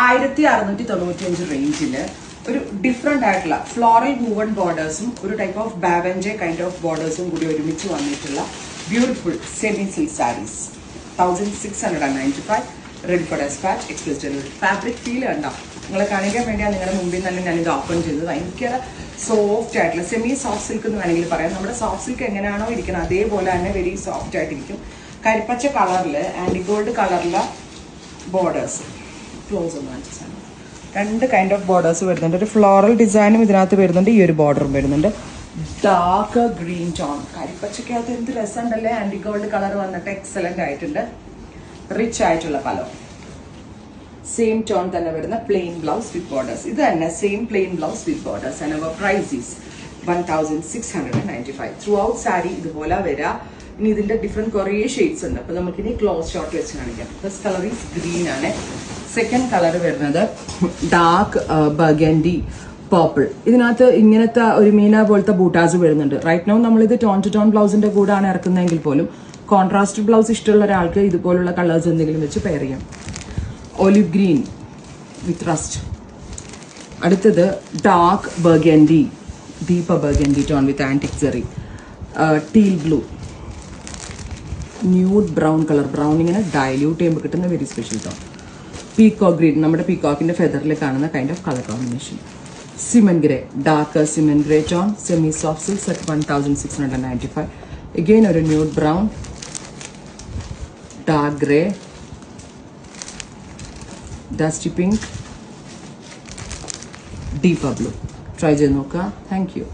1695 റേഞ്ചിൽ ഒരു ഡിഫറെന്റ് ആയിട്ടുള്ള ഫ്ലോറൽ വൂവൺ ബോർഡേഴ്സും ഒരു ടൈപ്പ് ഓഫ് ബാവൻജെ കൈൻഡ് ഓഫ് ബോർഡേഴ്സും കൂടി ഒരുമിച്ച് വന്നിട്ടുള്ള beautiful semi silk sarees 1695 ready for dispatch express delivery. Fabric feel കണ്ടോ? നിങ്ങളെ കാണിക്കാൻ വേണ്ടിയാണ് നിങ്ങളുടെ മുമ്പിൽ തന്നെ ഞാനിത് ഓപ്പൺ ചെയ്തത്. ഭയങ്കര സോഫ്റ്റ് ആയിട്ടുള്ള സെമി സോഫ്റ്റ് സിൽക്ക് എന്ന് വേണമെങ്കിൽ പറയാം. നമ്മുടെ സോഫ്റ്റ് സിൽക്ക് എങ്ങനെയാണോ ഇരിക്കുന്നത് അതേപോലെ തന്നെ വെരി സോഫ്റ്റ് ആയിട്ടിരിക്കും. കരിപ്പച്ച കളറിൽ ആൻഡ് ഗോൾഡ് കളറിലെ ബോർഡേഴ്സ് ക്ലോസ് ഒന്ന് കാണിച്ചാൽ രണ്ട് കൈൻഡ് ഓഫ് ബോർഡേഴ്സ് വരുന്നുണ്ട്. ഒരു ഫ്ലോറൽ ഡിസൈനും ഇതിനകത്ത് വരുന്നുണ്ട്, ഈ ഒരു ബോർഡറും വരുന്നുണ്ട്. ഡാർക്ക് ഗ്രീൻ ടോൺ കരിപ്പച്ചക്കകത്ത് എന്ത് രസമുണ്ടല്ലേ. ആൻറ്റി ഗോൾഡ് കളർ വന്നിട്ട് എക്സലന്റ് ആയിട്ടുണ്ട്. റിച്ച് ആയിട്ടുള്ള കളർ. സെയിം ടോൺ തന്നെ വരുന്ന പ്ലെയിൻ ബ്ലൗസ് വിത്ത് ബോർഡേഴ്സ്. ഇത് തന്നെ same plain blouse with borders. And our price is 1695. Throughout sari ഇതുപോലെ വരിക. ഇനി ഇതിന്റെ ഡിഫറെന്റ് കുറേ ഷെയ്ഡ്സ് ഉണ്ട്. അപ്പൊ നമുക്കിനി ക്ലോസ് ഷോട്ട് വെച്ച് കാണിക്കാം. ഫസ്റ്റ് കളർ ഈസ് ഗ്രീൻ ആണ്. സെക്കൻഡ് കളർ വരുന്നത് ഡാർക്ക് ബർഗൻഡി പർപ്പിൾ. ഇതിനകത്ത് ഇങ്ങനത്തെ ഒരു മീന പോലത്തെ ബൂട്ടാസ് വരുന്നുണ്ട്. റൈറ്റ് നൗ നമ്മളിത് ടോൺ ടു ടോൺ ബ്ലൗസിന്റെ കൂടെയാണ് ഇറക്കുന്നതെങ്കിൽ പോലും കോൺട്രാസ്റ്റ് ബ്ലൗസ് ഇഷ്ടമുള്ള ഒരാൾക്ക് ഇതുപോലുള്ള കളേഴ്സ് എന്തെങ്കിലും വെച്ച് പെയർ ചെയ്യാം. Olive green with rust. അടുത്തത് dark burgundy, deep burgundy tone with antique zari. Teal blue, nude brown colour. Brown ഇങ്ങനെ ഡയല്യൂട്ട് ചെയ്യുമ്പോൾ കിട്ടുന്ന very special tone. Peacock green, നമ്മുടെ പീകോക്കിന്റെ ഫെദറിൽ കാണുന്ന kind of colour combination. Cement grey, dark cement grey tone, semi soft silks at 1695. Again ഒരു nude brown, dark grey, dusty pink, deep blue. Try ചെയ്ത് നോക്കുക. Thank U.